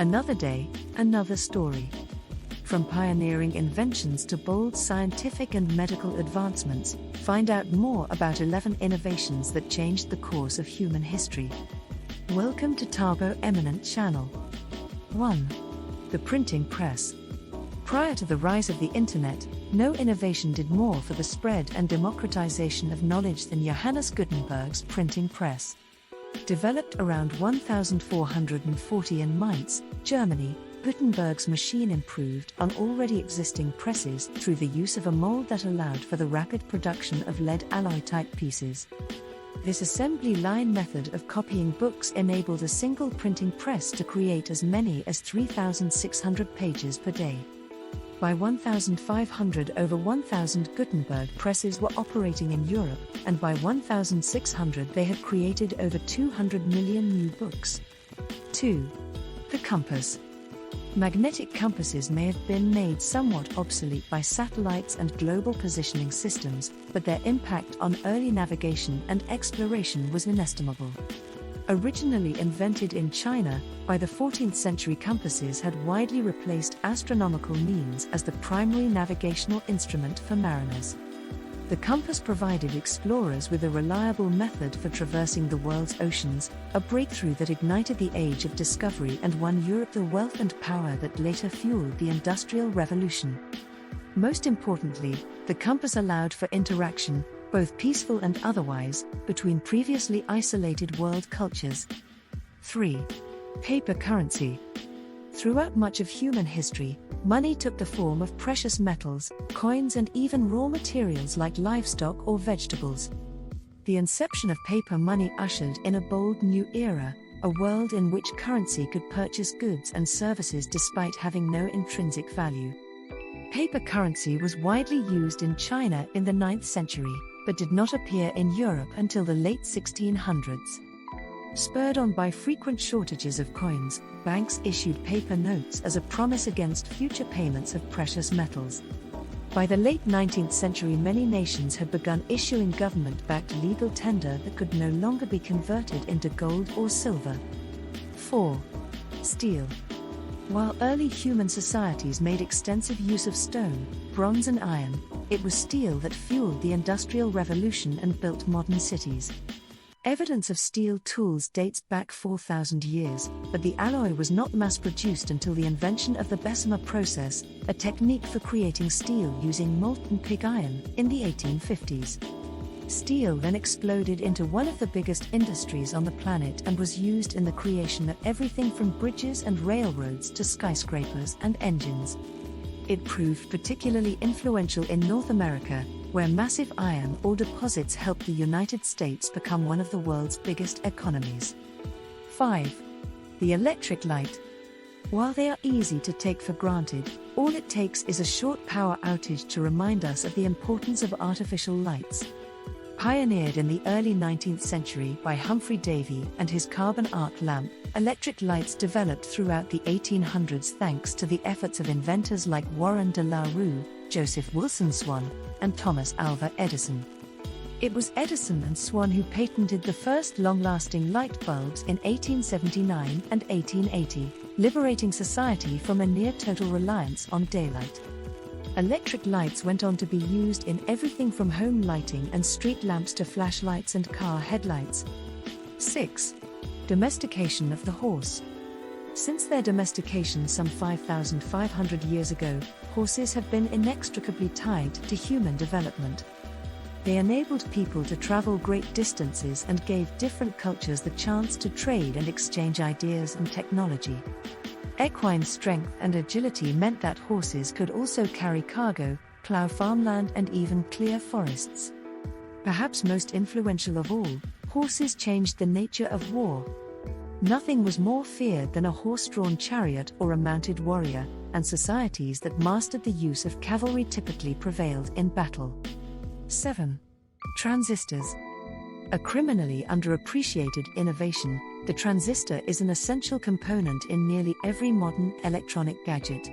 Another day, another story. From pioneering inventions to bold scientific and medical advancements, find out more about 11 innovations that changed the course of human history. Welcome to Tarbo Eminent Channel. 1. The printing press. Prior to the rise of the Internet, no innovation did more for the spread and democratization of knowledge than Johannes Gutenberg's printing press. Developed around 1440 in Mainz, Germany, Gutenberg's machine improved on already existing presses through the use of a mold that allowed for the rapid production of lead alloy-type pieces. This assembly line method of copying books enabled a single printing press to create as many as 3,600 pages per day. By 1500, over 1,000 Gutenberg presses were operating in Europe, and by 1600 they had created over 200 million new books. 2. The compass. Magnetic compasses may have been made somewhat obsolete by satellites and global positioning systems, but their impact on early navigation and exploration was inestimable. Originally invented in China, by the 14th century compasses had widely replaced astronomical means as the primary navigational instrument for mariners. The compass provided explorers with a reliable method for traversing the world's oceans, a breakthrough that ignited the age of discovery and won Europe the wealth and power that later fueled the Industrial Revolution. Most importantly, the compass allowed for interaction, both peaceful and otherwise, between previously isolated world cultures. 3. Paper currency. Throughout much of human history, money took the form of precious metals, coins, and even raw materials like livestock or vegetables. The inception of paper money ushered in a bold new era, a world in which currency could purchase goods and services despite having no intrinsic value. Paper currency was widely used in China in the 9th century, but did not appear in Europe until the late 1600s. Spurred on by frequent shortages of coins, banks issued paper notes as a promise against future payments of precious metals. By the late 19th century, many nations had begun issuing government-backed legal tender that could no longer be converted into gold or silver. 4. Steel. While early human societies made extensive use of stone, bronze, and iron, it was steel that fueled the Industrial Revolution and built modern cities. Evidence of steel tools dates back 4,000 years, but the alloy was not mass-produced until the invention of the Bessemer process, a technique for creating steel using molten pig iron, in the 1850s. Steel then exploded into one of the biggest industries on the planet and was used in the creation of everything from bridges and railroads to skyscrapers and engines. It proved particularly influential in North America, where massive iron ore deposits helped the United States become one of the world's biggest economies. 5. The electric light. While they are easy to take for granted, all it takes is a short power outage to remind us of the importance of artificial lights. Pioneered in the early 19th century by Humphrey Davy and his carbon arc lamp, electric lights developed throughout the 1800s thanks to the efforts of inventors like Warren de la Rue, Joseph Wilson Swan, and Thomas Alva Edison. It was Edison and Swan who patented the first long-lasting light bulbs in 1879 and 1880, liberating society from a near-total reliance on daylight. Electric lights went on to be used in everything from home lighting and street lamps to flashlights and car headlights. 6. Domestication of the horse. Since their domestication some 5,500 years ago, horses have been inextricably tied to human development. They enabled people to travel great distances and gave different cultures the chance to trade and exchange ideas and technology. Equine strength and agility meant that horses could also carry cargo, plow farmland, and even clear forests. Perhaps most influential of all, horses changed the nature of war. Nothing was more feared than a horse-drawn chariot or a mounted warrior, and societies that mastered the use of cavalry typically prevailed in battle. 7. Transistors. A criminally underappreciated innovation, the transistor is an essential component in nearly every modern electronic gadget.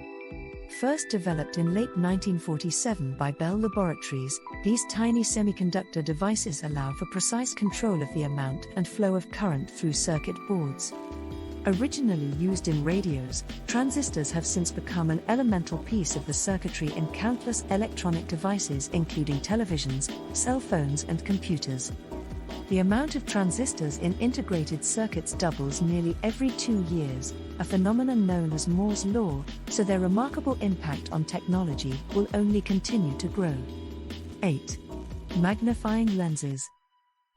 First developed in late 1947 by Bell Laboratories, these tiny semiconductor devices allow for precise control of the amount and flow of current through circuit boards. Originally used in radios, transistors have since become an elemental piece of the circuitry in countless electronic devices including televisions, cell phones and computers. The amount of transistors in integrated circuits doubles nearly every 2 years, a phenomenon known as Moore's law, so their remarkable impact on technology will only continue to grow. 8. Magnifying lenses.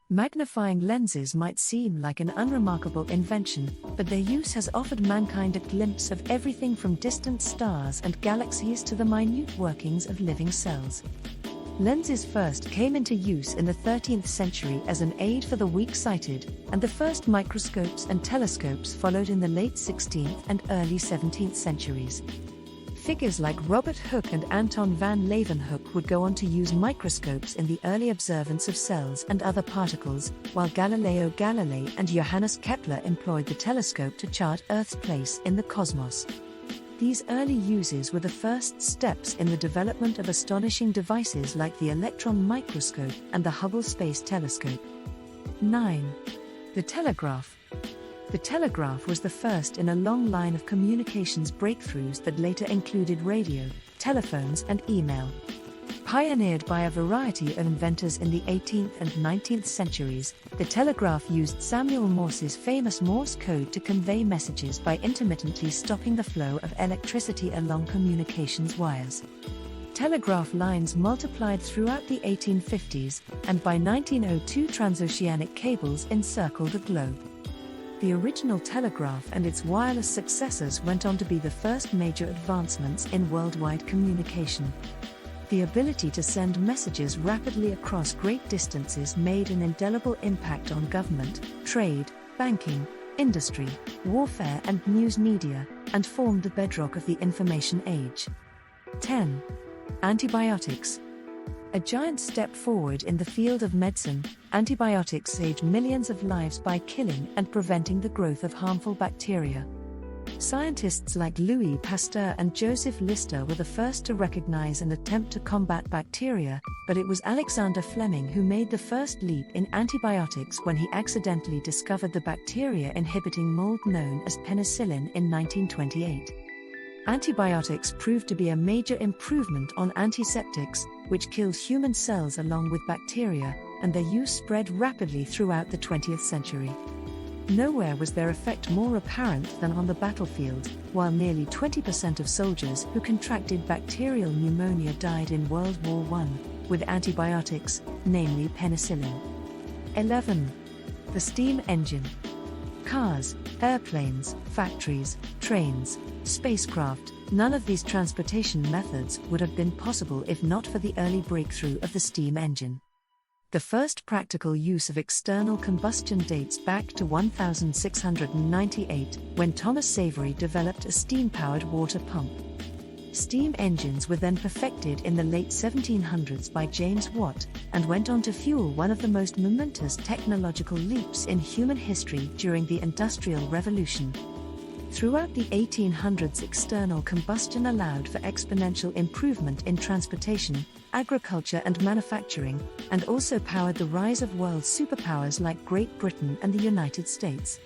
Magnifying lenses might seem like an unremarkable invention, but their use has offered mankind a glimpse of everything from distant stars and galaxies to the minute workings of living cells. Lenses first came into use in the 13th century as an aid for the weak-sighted, and the first microscopes and telescopes followed in the late 16th and early 17th centuries. Figures like Robert Hooke and Anton van Leeuwenhoek would go on to use microscopes in the early observance of cells and other particles, while Galileo Galilei and Johannes Kepler employed the telescope to chart Earth's place in the cosmos. These early uses were the first steps in the development of astonishing devices like the electron microscope and the Hubble Space Telescope. 9. The telegraph. The telegraph was the first in a long line of communications breakthroughs that later included radio, telephones, and email. Pioneered by a variety of inventors in the 18th and 19th centuries, the telegraph used Samuel Morse's famous Morse code to convey messages by intermittently stopping the flow of electricity along communications wires. Telegraph lines multiplied throughout the 1850s, and by 1902 transoceanic cables encircled the globe. The original telegraph and its wireless successors went on to be the first major advancements in worldwide communication. The ability to send messages rapidly across great distances made an indelible impact on government, trade, banking, industry, warfare and news media, and formed the bedrock of the information age. 10. Antibiotics. A giant step forward in the field of medicine, antibiotics saved millions of lives by killing and preventing the growth of harmful bacteria. Scientists like Louis Pasteur and Joseph Lister were the first to recognize and attempt to combat bacteria, but it was Alexander Fleming who made the first leap in antibiotics when he accidentally discovered the bacteria-inhibiting mold known as penicillin in 1928. Antibiotics proved to be a major improvement on antiseptics, which killed human cells along with bacteria, and their use spread rapidly throughout the 20th century. Nowhere was their effect more apparent than on the battlefield, while nearly 20% of soldiers who contracted bacterial pneumonia died in World War I, with antibiotics, namely penicillin. 11. The steam engine. Cars, airplanes, factories, trains, spacecraft, none of these transportation methods would have been possible if not for the early breakthrough of the steam engine. The first practical use of external combustion dates back to 1698, when Thomas Savery developed a steam-powered water pump. Steam engines were then perfected in the late 1700s by James Watt, and went on to fuel one of the most momentous technological leaps in human history during the Industrial Revolution. Throughout the 1800s, external combustion allowed for exponential improvement in transportation, agriculture and manufacturing, and also powered the rise of world superpowers like Great Britain and the United States.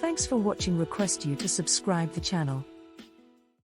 Thanks for watching. Request you to subscribe the channel.